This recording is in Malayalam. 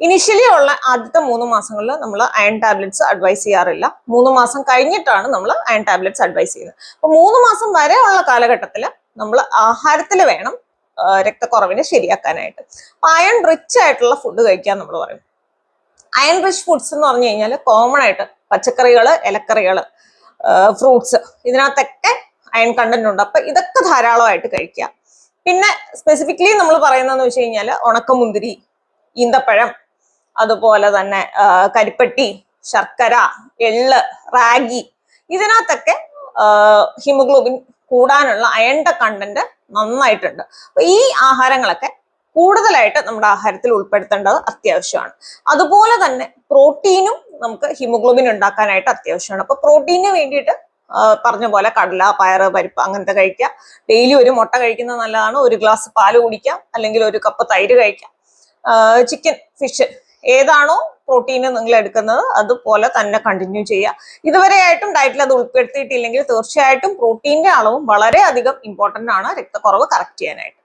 ഇനിഷ്യലി ഉള്ള ആദ്യത്തെ 3 മാസങ്ങളിൽ നമ്മൾ അയൺ ടാബ്ലറ്റ്സ് അഡ്വൈസ് ചെയ്യാറില്ല. 3 മാസം കഴിഞ്ഞിട്ടാണ് നമ്മൾ അയൺ ടാബ്ലറ്റ്സ് അഡ്വൈസ് ചെയ്യുന്നത്. അപ്പൊ 3 മാസം വരെ ഉള്ള കാലഘട്ടത്തിൽ നമ്മൾ ആഹാരത്തിൽ വേണം രക്തക്കുറവിനെ ശരിയാക്കാനായിട്ട്. അയൺ റിച്ച് ആയിട്ടുള്ള ഫുഡ് കഴിക്കാൻ നമ്മൾ പറയും. അയൺ റിച്ച് ഫുഡ്സ് എന്ന് പറഞ്ഞു കഴിഞ്ഞാൽ കോമൺ ആയിട്ട് പച്ചക്കറികള്, ഇലക്കറികള്, ഫ്രൂട്ട്സ്, ഇതിനകത്തൊക്കെ അയൺ കണ്ടന്റ് ഉണ്ട്. അപ്പൊ ഇതൊക്കെ ധാരാളമായിട്ട് കഴിക്കുക. പിന്നെ സ്പെസിഫിക്കലി നമ്മൾ പറയുന്നതെന്ന് വെച്ച് കഴിഞ്ഞാൽ ഉണക്കമുന്തിരി, ഈന്തപ്പഴം, അതുപോലെ തന്നെ കരിപ്പട്ടി, ശർക്കര, എള്ള്, റാഗി, ഇതിനകത്തൊക്കെ ഹീമോഗ്ലോബിൻ കൂടാനുള്ള അയണിന്റെ കണ്ടന്റ് നന്നായിട്ടുണ്ട്. അപ്പൊ ഈ ആഹാരങ്ങളൊക്കെ കൂടുതലായിട്ട് നമ്മുടെ ആഹാരത്തിൽ ഉൾപ്പെടുത്തേണ്ടത് അത്യാവശ്യമാണ്. അതുപോലെ തന്നെ പ്രോട്ടീനും നമുക്ക് ഹീമോഗ്ലോബിൻ ഉണ്ടാക്കാനായിട്ട് അത്യാവശ്യമാണ്. അപ്പൊ പ്രോട്ടീന് വേണ്ടിയിട്ട് പറഞ്ഞ പോലെ കടല, പയറ്, പരിപ്പ് അങ്ങനത്തെ കഴിക്കുക. ഡെയിലി ഒരു മുട്ട കഴിക്കുന്നത് നല്ലതാണ്. 1 ഗ്ലാസ് പാല് കുടിക്കാം, അല്ലെങ്കിൽ 1 കപ്പ് തൈര് കഴിക്കാം. ചിക്കൻ, ഫിഷ്, ഏതാണോ പ്രോട്ടീന് നിങ്ങൾ എടുക്കുന്നത് അതുപോലെ തന്നെ കണ്ടിന്യൂ ചെയ്യുക. ഇതുവരെയായിട്ടും ഡയറ്റിൽ അത് ഉൾപ്പെടുത്തിയിട്ടില്ലെങ്കിൽ തീർച്ചയായിട്ടും പ്രോട്ടീന്റെ അളവും വളരെയധികം ഇമ്പോർട്ടന്റ് ആണ് രക്തക്കുറവ് കറക്റ്റ് ചെയ്യാനായിട്ട്.